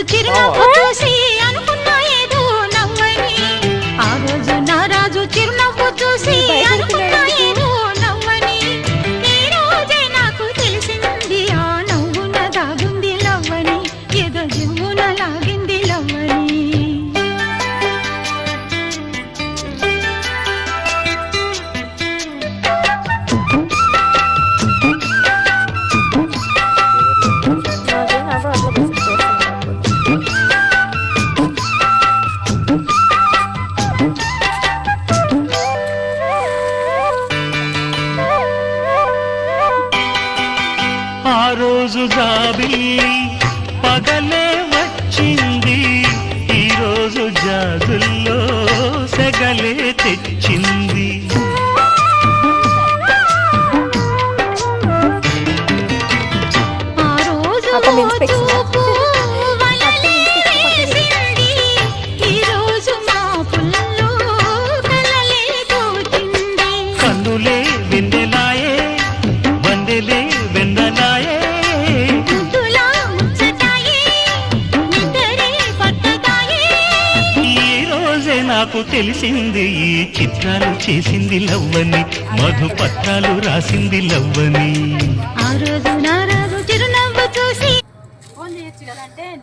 చిరునవ్వు చూసి అనుకున్నా ఏదో నవ్వని. ఆ రోజు నా రాజు చిరునవ్వు చూసి అనుకున్నా ఏదో నవ్వని. ఈ రోజే నాకు తెలిసింది ఆ నవ్వున దాగుంది లవ్వని. ఏదో జివ్వున లాగింది లవ్వని. ఆ రోజు జాబిల్లి పగలే వచ్చింది. ఈ రోజు జాజుల్లో సెగలే తెచ్చింది. ఆ రోజు చూపు వలలే వేసింది. ఈ రోజు మాపుల్లో కలలే తోచింది. కన్నులే వెన్నెలాయే వందెలే వెన్నెలాయే. ముద్దులా ముచ్చటాయే నిద్రే పట్టదాయే. ఈ రోజే నాకు తెలిసింది ఈ చిత్రాలు చేసింది లవ్వని. మధుపత్రాలు రాసింది లవ్వని. ఆ రోజు నా రాజు చిరునవ్వు చూసి